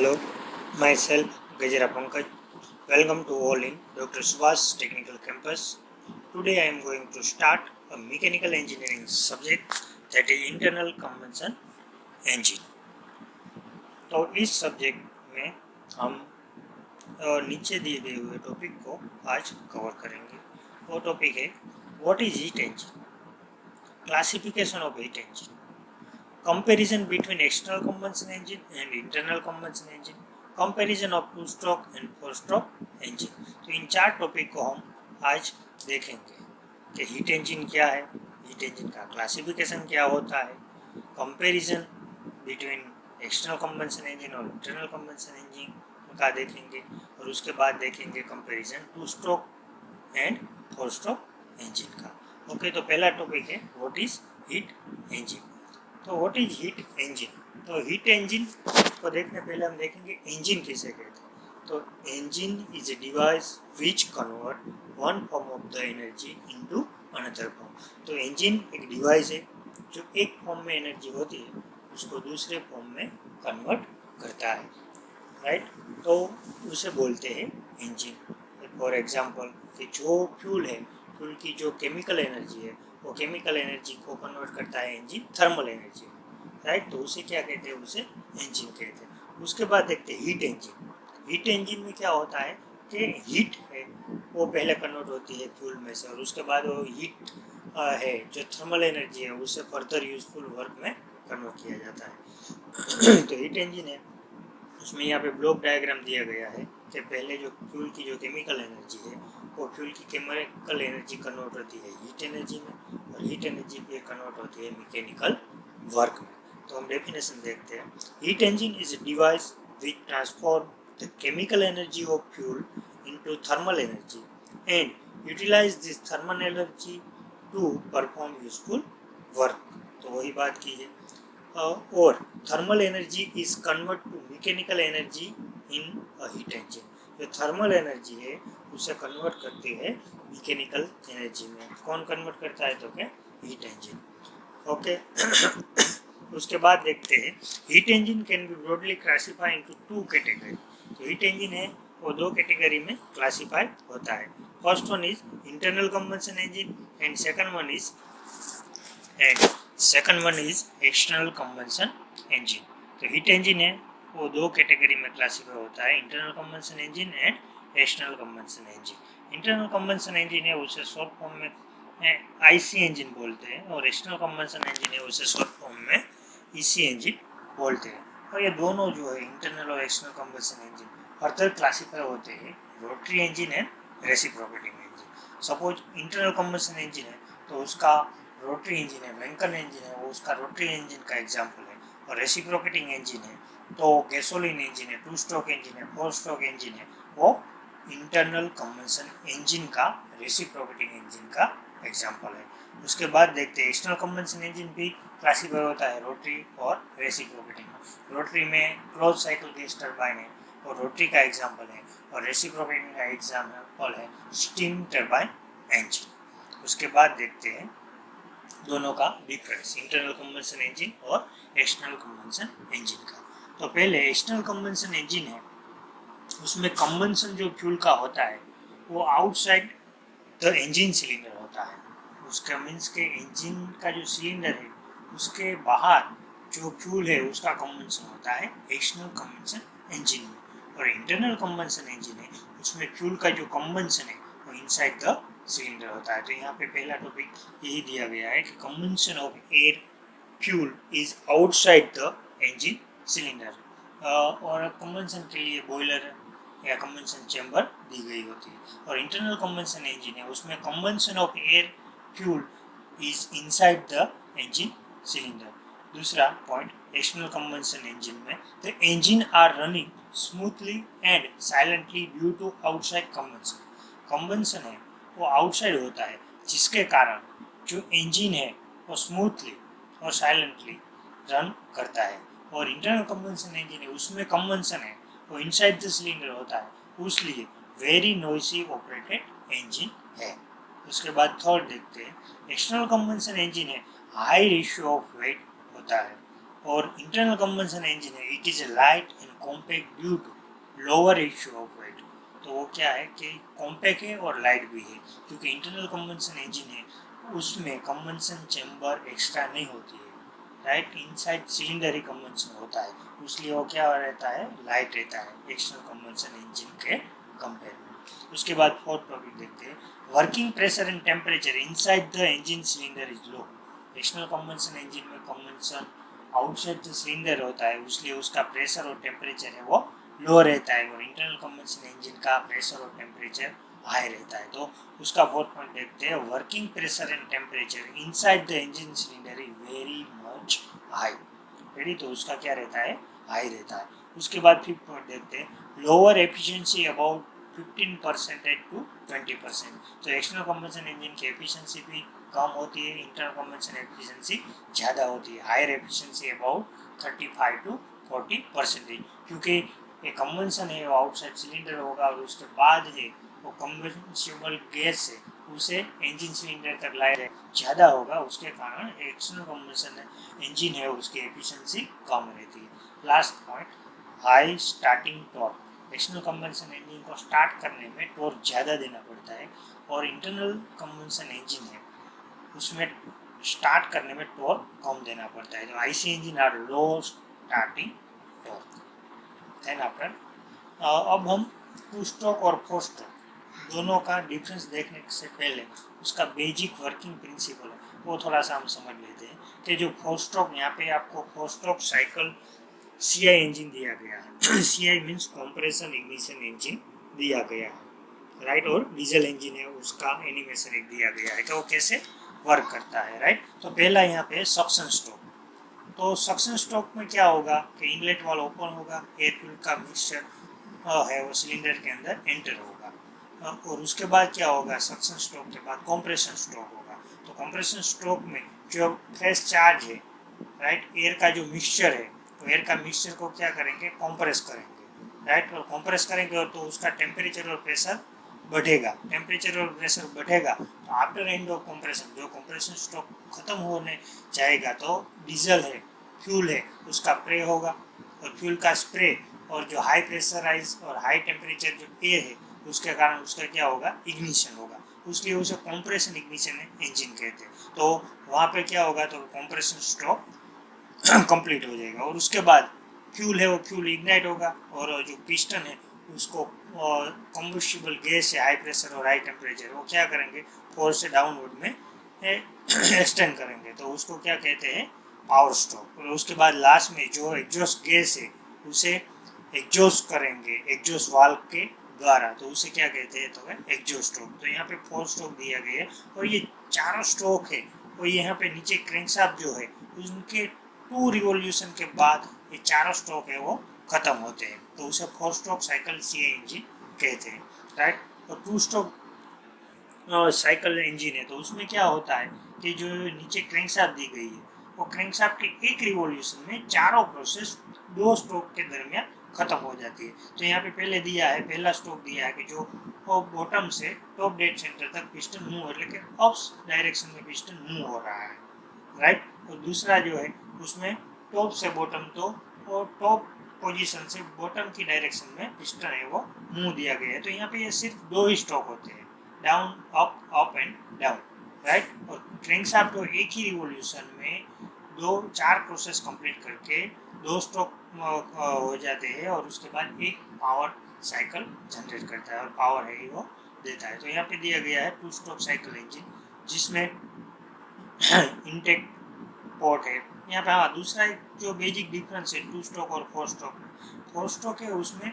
Hello, myself Gajara Pankaj. Welcome to all in Dr. Subhash Technical Campus. Today I am going to start a mechanical engineering subject that is internal combustion engine. तो इस subject में हम नीचे दिए गए हुए topic को आज कवर करेंगे. वो टॉपिक है what is heat engine, classification of heat engine, comparison between external combustion engine and internal combustion engine, comparison of two stroke and four stroke engine. तो इन चार टॉपिक को हम आज देखेंगे कि हीट इंजन क्या है, हीट इंजन का क्लासिफिकेशन क्या होता है, comparison between external combustion engine और इंटरनल कंबशन इंजन का देखेंगे और उसके बाद देखेंगे comparison two stroke and four stroke engine का. ओके, तो पहला टॉपिक है व्हाट इज हीट इंजन. तो व्हाट इज हीट इंजन. तो हीट इंजन को देखने पहले हम देखेंगे इंजन किसे कहते हैं. तो engine is a device which convert one form of the energy into another form. तो इंजन एक डिवाइस है जो एक फॉर्म में एनर्जी होती है उसको दूसरे फॉर्म में कन्वर्ट करता है, राइट. तो उसे बोलते हैं इंजन. फॉर एग्जांपल कि जो फ्यूल है, फ्यूल की जो केमिकल एनर्जी है वो केमिकल एनर्जी को कन्वर्ट करता है इंजन थर्मल एनर्जी, राइट. तो उसे क्या कहते हैं, उसे इंजन कहते हैं. उसके बाद देखते हैं हीट इंजन. हीट इंजन में क्या होता है कि हीट है वो पहले कन्वर्ट होती है फ्यूल में से और उसके बाद वो हीट है जो थर्मल एनर्जी है उसे फर्दर यूजफुल वर्क में कन्वर्ट किया जाता है. तो हीट इंजन है उसमें यहाँ पे ब्लॉक डायग्राम दिया गया है कि पहले जो फ्यूल की जो केमिकल एनर्जी है वो फ्यूल की केमिकल एनर्जी कन्वर्ट होती है हीट एनर्जी में और हीट एनर्जी फिर कन्वर्ट होती है मैकेनिकल वर्क में. तो हम डेफिनेशन देखते हैं. Heat engine is a device which transform the chemical energy of fuel into thermal energy and utilise this thermal energy to perform useful work. तो वही बात की है. और thermal energy is convert to mechanical energy in heat engine. जो thermal energy है उसे convert करती है मैकेनिकल एनर्जी में. कौन कन्वर्ट करता है, तो क्या, हीट इंजन. ओके. उसके बाद देखते हैं heat engine can be broadly classify into two category. तो हीट इंजन है वो दो कैटेगरी में क्लासिफाई होता है. First one is internal combustion engine and second one is external combustion engine. तो हीट इंजन है वो दो कैटेगरी में क्लासिफाई होता है, internal combustion engine and external combustion engine. Internal combustion engine है उसे शॉर्ट फॉर्म में आईसी इंजन बोलते हैं और एक्सटर्नल कंबशन इंजन है उसे शॉर्ट फॉर्म में ईसी इंजन बोलते हैं. और ये दोनों जो है इंटरनल और external combustion engine further classify होते हैं rotary engine and reciprocating engine. Suppose internal combustion engine है तो उसका रोटरी इंजन है, वेंकन इंजन है वो उसका रोटरी इंजन का एग्जाम्पल है. और रेसिप्रोकेटिंग इंजन है तो गैसोलीन इंजन है, टू स्ट्रोक इंजन है, फोर स्ट्रोक इंजन है वो इंटरनल कंबशन इंजन का रेसिप्रोकेटिंग इंजन का एग्जाम्पल है. उसके बाद देखते हैं एक्सटर्नल कंबशन इंजन भी क्लासिफाई होता है रोटरी और रेसिप्रोकेटिंग. रोटरी में क्लोज साइकिल गैस टरबाइन है और रोटरी का एग्जाम्पल है और रेसिप्रोकेटिंग का एग्जाम्पल है स्टीम टरबाइन इंजन. उसके बाद देखते हैं दोनों का डिफरेंस इंटरनल कंबशन इंजन और एक्सटर्नल कंबशन इंजन का. तो पहले एक्सटर्नल कंबशन इंजन है उसमें कंबशन जो फ्यूल का होता है वो आउटसाइड द इंजन सिलेंडर होता है. उसका मीन्स के इंजन का जो सिलेंडर है उसके बाहर जो फ्यूल है उसका कंबशन होता है एक्सटर्नल कंबशन इंजन में. और इंटरनल कंबशन इंजन है उसमें फ्यूल का जो कंबशन है वो इनसाइड द सिलेंडर होता है. तो यहाँ पे पहला टॉपिक यही दिया गया है कि combustion of air fuel is outside the engine cylinder. और कंबशन के लिए बॉयलर या कंबशन चैम्बर दी गई होती है. और इंटरनल कंबशन इंजन है उसमें combustion of air fuel is inside the engine cylinder. दूसरा पॉइंट एक्सटर्नल कंबशन इंजन में the engine are running smoothly and silently due to outside combustion. Combustion है वो आउटसाइड होता है जिसके कारण जो इंजन है वो स्मूथली और साइलेंटली रन करता है. और इंटरनल कंबशन इंजन है उसमें कंबशन है वो इनसाइड द सिलेंडर होता है उसलिए वेरी नॉइसी ऑपरेटेड इंजन है. उसके बाद थर्ड देखते हैं एक्सटर्नल कंबशन इंजन है हाई रेशियो ऑफ वेट होता है और इंटरनल कंबंशन इंजन है, it is light and compact due to lower ratio of weight. तो वो क्या है कि कॉम्पैक्ट है और लाइट भी है, क्योंकि इंटरनल कंबंशन इंजन है उसमें कंबंशन चैम्बर एक्स्ट्रा नहीं होती है, राइट। इनसाइड सिलेंडर ही कंबंशन होता है, इसलिए वो क्या रहता है, लाइट रहता है एक्सटर्नल कंबंशन इंजन के कंपेयर में। उसके बाद फोर्थ टॉपिक देखते हैं, working pressure and temperature inside the engine cylinder is low. External combustion engine में कंबंशन आउटसाइड द सिलेंडर होता है, इसलिए उसका प्रेशर और टेम्परेचर है वो लो रहता है, और इंटरनल कंबंशन इंजन का प्रेशर और टेम्परेचर हाई रहता है। तो उसका फोर्थ पॉइंट देखते हैं, working pressure and temperature inside the engine cylinder is very much high. Ready, तो उसका क्या रहता है, हाई रहता है। उसके बाद फिफ्थ पॉइंट देखते हैं, लोअर एफिशिएंसी अबाउट 15% टू 20%। तो एक्सटर्नल कंबंशन इंजन की एफिशिएंसी भी कम होती है, इंटरनल कंबंशन एफिशिएंसी ज़्यादा होती है, हायर एफिशिएंसी अबाउट 35 टू 40%, क्योंकि ये कंबंशन है वो आउटसाइड सिलेंडर होगा और उसके बाद है वो कंबंशिबल गैस है उसे इंजन सिलेंडर तक लाए ज़्यादा होगा, उसके कारण एक्सटर्नल कंबंशन इंजन है उसकी एफिशिएंसी कम रहती है। Last point, high starting torque. External combustion engine को स्टार्ट करने में टॉर्क ज़्यादा देना पड़ता है, और इंटरनल कंबंशन इंजन है उसमें स्टार्ट करने में टॉर्क कम देना पड़ता है। तो IC engine are low starting torque. Then after अब हम टू स्ट्रोक और फोर स्ट्रोक दोनों का डिफरेंस देखने से पहले उसका बेसिक वर्किंग प्रिंसिपल है वो थोड़ा सा हम समझ लेते हैं कि जो फोर स्ट्रोक, यहाँ पे आपको four stroke cycle CI engine दिया गया है। CI means compression ignition engine दिया गया है, राइट। और डीजल इंजन है उसका एनिमेशन एक दिया गया है कि वो कैसे वर्क करता है, राइट। तो पहला यहाँ पे सक्शन स्ट्रोक। तो सक्शन स्ट्रोक में क्या होगा कि इनलेट वाल ओपन होगा, एयर फ्यूल का मिक्सचर है वो सिलेंडर के अंदर एंटर होगा, और उसके बाद क्या होगा, सक्शन स्ट्रोक के बाद कंप्रेशन स्ट्रोक होगा। तो कंप्रेशन स्ट्रोक में जो फ्रेश चार्ज है, राइट, एयर का जो मिक्सचर है, तो एयर का मिक्सचर को क्या करेंगे, कंप्रेस करेंगे, राइट। और कंप्रेस करेंगे तो उसका टेम्परेचर और प्रेशर बढ़ेगा, टेम्परेचर और प्रेशर बढ़ेगा तो आफ्टर एंड ऑफ कंप्रेशन, जो कंप्रेशन स्ट्रोक खत्म होने जाएगा तो डीजल है, फ्यूल है, उसका स्प्रे होगा, और फ्यूल का स्प्रे और जो हाई प्रेशराइज और हाई टेम्परेचर जो एयर है उसके कारण उसका क्या होगा, इग्निशन होगा, उसलिए उसे कंप्रेशन इग्निशन इंजन कहते हैं। तो वहाँ पे क्या होगा, तो कंप्रेशन स्ट्रोक कंप्लीट हो जाएगा, और उसके बाद फ्यूल है वो फ्यूल इग्नाइट होगा, और जो पिस्टन है उसको कम्बस्टिबल गैस है हाई प्रेशर और हाई टेम्परेचर वो क्या करेंगे, फोर से डाउनवर्ड में एक्सटेंड करेंगे, तो उसको क्या कहते हैं, पावर स्ट्रोक। और उसके बाद लास्ट में जो एग्जॉस्ट गैस है उसे एग्जॉस्ट करेंगे एग्जॉस्ट वाल्व के द्वारा, तो उसे क्या कहते हैं, तो एग्जॉस्ट स्ट्रोक। तो यहाँ पे फोर स्ट्रोक दिया गया है, और ये चारों स्ट्रोक है और यहाँ पे नीचे क्रैंकशाफ्ट जो है उनके 2 रिवॉल्यूशन के बाद ये चारों स्ट्रोक है वो खत्म होते हैं, तो उसे four stroke cycle CI engine कहते हैं, राइट। और 2 स्ट्रोक साइकिल इंजन है तो उसमें क्या होता है कि जो नीचे क्रैंकशाफ्ट दी गई है वो क्रैंकशाफ्ट के एक रिवॉल्यूशन में चारों प्रोसेस 2 स्ट्रोक के दरमियान खत्म हो जाती है। तो यहाँ पे पहले दिया है, पहला स्ट्रोक दिया है कि जो बॉटम से टॉप डेड सेंटर तक पिस्टन मूव है, लेकिन अप डायरेक्शन में पिस्टन मूव हो रहा है, राइट। और दूसरा जो है उसमें टॉप से बॉटम, तो और टॉप पोजीशन से बॉटम की डायरेक्शन में पिस्टन है वो मूव दिया गया है। तो यहाँ पे ये सिर्फ 2 ही स्ट्रोक होते हैं, down up, up and down, right. और क्रैंकशाफ्ट को एक ही रिवॉल्यूशन में 4 प्रोसेस कंप्लीट करके 2 स्ट्रोक हो जाते हैं, और उसके बाद एक पावर साइकिल जनरेट करता है और पावर है वो देता है। तो यहाँ पे दिया गया है 2 स्ट्रोक साइकिल इंजन जिसमें इनटेक पोर्ट है। यहाँ पे हाँ, दूसरा एक जो बेसिक डिफरेंस है 2 स्ट्रोक और 4 स्ट्रोक है उसमें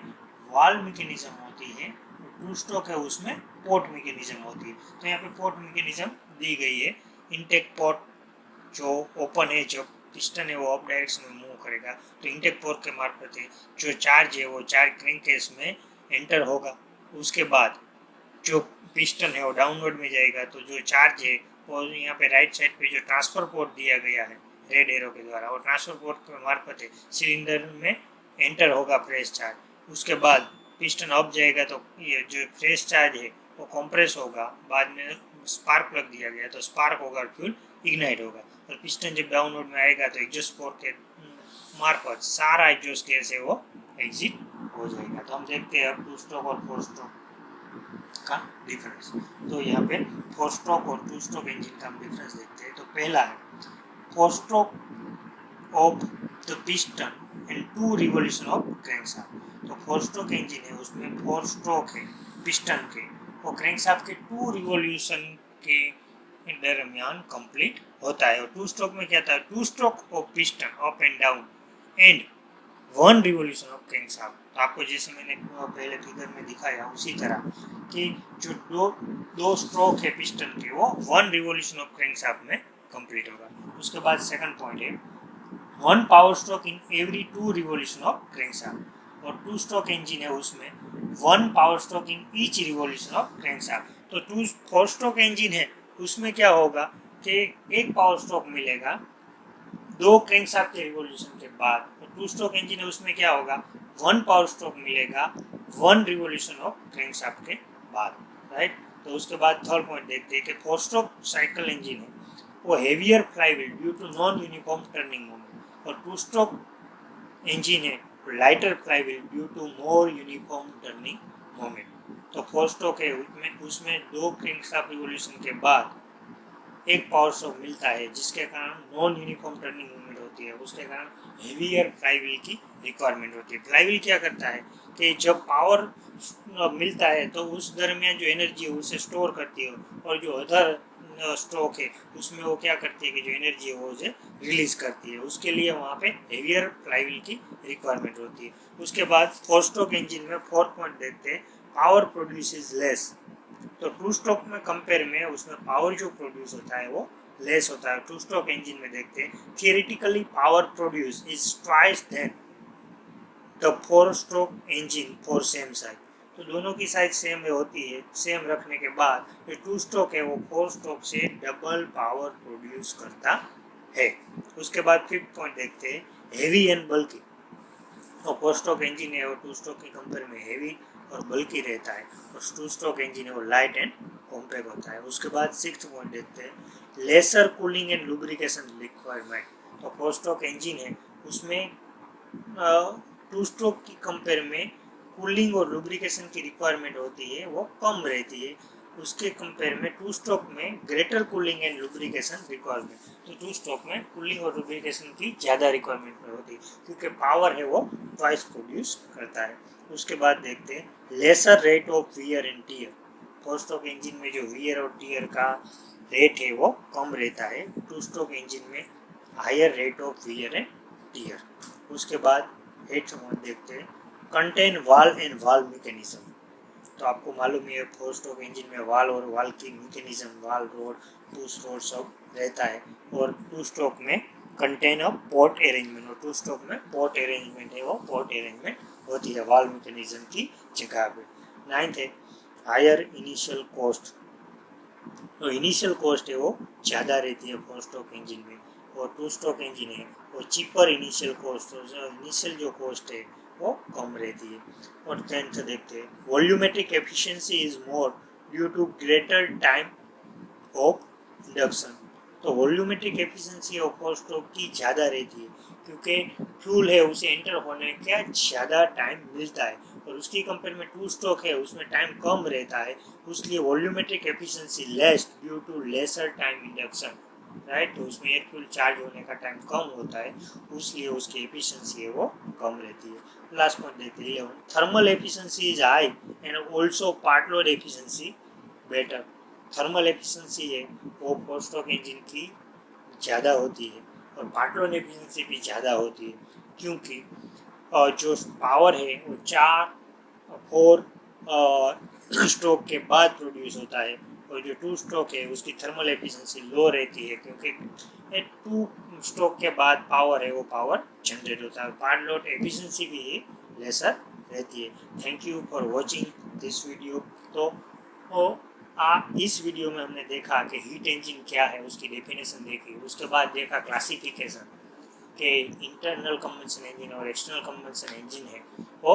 वाल्व मैकेनिज्म होती है, 2 स्ट्रोक है उसमें पोर्ट मैकेनिज्म होती है। तो यहाँ पे पोर्ट मैकेनिज्म दी गई है, इनटेक पोर्ट जो ओपन है, जब पिस्टन है वो अप डायरेक्शन में मूव करेगा तो इनटेक पोर्ट के मार्फत जो चार्ज है वो चार्ज क्रैंक केस में एंटर होगा, उसके बाद जो पिस्टन है वो डाउनवर्ड में जाएगा, तो जो चार्ज है वो यहाँ पे राइट साइड पे जो ट्रांसफर पोर्ट दिया गया है रेड एरो के द्वारा, वो ट्रांसफर पोर्ट के मार्फत सिलेंडर में एंटर होगा फ्रेश चार्ज, उसके बाद पिस्टन अप जाएगा तो ये जो फ्रेश चार्ज है वो कंप्रेस होगा, बाद में स्पार्क प्लग दिया गया तो स्पार्क होगा और फ्यूल इग्नाइट होगा, और पिस्टन जब डाउनवर्ड में आएगा तो एग्जॉस्ट पोर्ट के मार्फत सारा एग्जॉस्ट गैस है वो एग्जिट हो जाएगा। तो हम देखते हैं अब 2 स्ट्रोक और 4 स्ट्रोक का डिफरेंस। तो यहाँ पे 4 स्ट्रोक और 2 स्ट्रोक इंजन का हम डिफरेंस देखते हैं। तो पहला है 4 stroke of the piston and 2 revolution of crankshaft. तो 4 स्ट्रोक इंजन है, उसमें 4 स्ट्रोक है पिस्टन के और क्रैंकशाफ्ट के 2 रिवॉल्यूशन के दरमियान कंप्लीट होता है। और 2 स्ट्रोक में क्या था, 2 stroke of piston up and down and 1 revolution of crankshaft. तो आपको जैसे मैंने पहले फिगर में दिखाया उसी तरह कि जो दो स्ट्रोक है पिस्टन के वो 1 रिवॉल्यूशन ऑफ क्रैंकशाफ्ट में कंप्लीट होगा। उसके बाद सेकंड पॉइंट है 1 power stroke in every 2 revolution of crankshaft. और 2 स्ट्रोक इंजन है उसमें 1 power stroke in each revolution of crankshaft. तो 4 स्ट्रोक इंजन है उसमें क्या होगा कि एक पावर स्ट्रोक मिलेगा 2 क्रैंकशाफ्ट के रिवॉल्यूशन के बाद। तो 2 स्ट्रोक इंजन है उसमें क्या होगा 1 पावर स्ट्रोक मिलेगा 1 रिवॉल्यूशन ऑफ क्रैंकशाफ्ट के बाद, राइट। तो उसके बाद थर्ड पॉइंट देखते हैं कि 4 स्ट्रोक साइकिल इंजन है वो heavier flywheel due to non uniform turning moment. और 2 स्ट्रोक इंजन है lighter flywheel due to more uniform turning moment. तो 4 स्ट्रोक है उसमें 2 क्रैंकशाफ्ट रिवॉल्यूशन के बाद एक पावर स्ट्रोक मिलता है जिसके कारण नॉन यूनिफॉर्म टर्निंग मूवमेंट होती है, उसके कारण हेवियर फ्लाईव्हील की रिक्वायरमेंट होती है। फ्लाईव्हील क्या करता है कि जब पावर मिलता है तो उस दरमियान जो एनर्जी है उसे स्टोर करती है और जो अदर स्ट्रोक है उसमें वो क्या करती है कि जो एनर्जी है वो उसे रिलीज करती है। उसके लिए वहाँ पे हेवियर फ्लाईव्हील की रिक्वायरमेंट होती है। उसके बाद 4 स्ट्रोक इंजन में 4 पॉइंट देखते हैं पावर प्रोड्यूस इज लेस। तो 2 स्ट्रोक में कंपेयर में उसमें पावर जो प्रोड्यूस होता है वो लेस होता है। 2 स्ट्रोक इंजन में देखते हैं theoretically power produce is twice than the 4 stroke engine for same size. तो दोनों की साइज सेम होती है, सेम रखने के बाद जो 2 स्ट्रोक है वो 4 स्ट्रोक से डबल पावर प्रोड्यूस करता है। उसके बाद 5th पॉइंट देखते हैं हेवी एंड बल्कि। तो 4 स्ट्रोक इंजन है वो 2 स्ट्रोक के कंपेयर में हेवी और बल्कि रहता है और 2 स्ट्रोक इंजन है वो लाइट एंड कॉम्पैक्ट होता है। उसके बाद 6th पॉइंट देखते हैं lesser cooling and lubrication requirement. तो 4 स्ट्रोक इंजन है उसमें 2 स्ट्रोक की कंपेयर में कूलिंग और लुब्रिकेशन की रिक्वायरमेंट होती है वो कम रहती है। उसके कंपेयर में 2 स्ट्रोक में greater cooling and lubrication requirement. तो 2 स्ट्रोक में कूलिंग और लुब्रिकेशन की ज़्यादा रिक्वायरमेंट होती है क्योंकि पावर है वो ट्वाइस प्रोड्यूस करता है। उसके बाद देखते हैं lesser rate of wear and tear. 4 stroke engine में जो वियर और टीयर का रेट है वो कम रहता है, 2 स्ट्रोक इंजन में higher rate of wear and tear. उसके बाद 8th पॉइंट देखते हैं contain valve and valve mechanism. तो आपको मालूम है 4 स्ट्रोक इंजन में वाल्व और वाल्व की mechanism valve rod push rod सब रहता है और 2 स्ट्रोक में कंटेन ऑफ पोर्ट अरेंजमेंट। और 2 स्ट्रोक में पोर्ट अरेंजमेंट है वो पोर्ट अरेंजमेंट होती है वाल्व मैकेनिज्म की जगह पे। 9th है हायर इनिशियल कॉस्ट। तो इनिशियल कॉस्ट है वो ज़्यादा रहती है 4 स्ट्रोक इंजन में और 2 स्ट्रोक इंजन है वो चीपर इनिशियल कॉस्ट, तो इनिशियल जो कॉस्ट है वो कम रहती है। और 10th देखते हैं volumetric efficiency is more due to greater time of induction. तो वॉल्यूमेट्रिक एफिशिएंसी ऑफ 4 स्ट्रोक की ज़्यादा रहती है क्योंकि फ्यूल है उसे एंटर होने का ज़्यादा टाइम मिलता है और उसकी कंपेयर में 2 स्ट्रोक है उसमें टाइम कम रहता है, उसलिए volumetric efficiency less due to lesser time induction, right. तो उसमें एयर फ्यूल चार्ज होने का टाइम कम होता है उसलिए उसकी एफिशिएंसी है वो कम रहती है। लास्ट पॉइंट देखते हैं 11 thermal efficiency is high and also part load efficiency better. Thermal efficiency है वो 4 स्ट्रोक इंजन की ज़्यादा होती है और पार्ट लोड एफिशिएंसी भी ज़्यादा होती है क्योंकि जो पावर है वो 4 स्ट्रोक के बाद प्रोड्यूस होता है और जो 2 स्ट्रोक है उसकी थर्मल एफिशिएंसी लो रहती है क्योंकि 2 स्ट्रोक के बाद पावर है वो पावर जनरेट होता है, पार्ट लोड एफिशिएंसी भी लेसर रहती है। Thank you for watching this video. तो इस वीडियो में हमने देखा कि हीट इंजन क्या है उसकी डेफिनेशन देखी, उसके बाद देखा क्लासिफिकेशन के इंटरनल कंबशन इंजन और एक्सटर्नल कंबशन इंजन है वो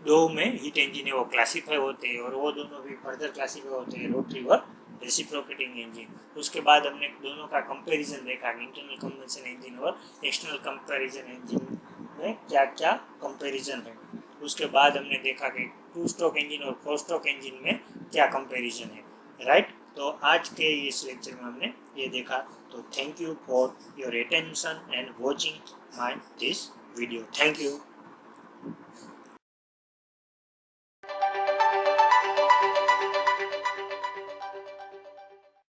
दो में हीट इंजन है वो क्लासीफाई होते हैं और वो दोनों भी फर्दर क्लासीफाई होते हैं रोटरी और रेसिप्रोकेटिंग इंजन। उसके बाद हमने दोनों का कंपैरिजन देखा इंटरनल कंबशन इंजन और एक्सटर्नल कंपैरिजन इंजन में क्या क्या कंपैरिजन है। उसके बाद हमने देखा कि 2 स्ट्रोक इंजन और 4 स्ट्रोक इंजन में क्या कंपैरिजन है, राइट। तो आज के इस लेक्चर में हमने ये देखा। तो thank you for your attention and watching my this video. Thank you.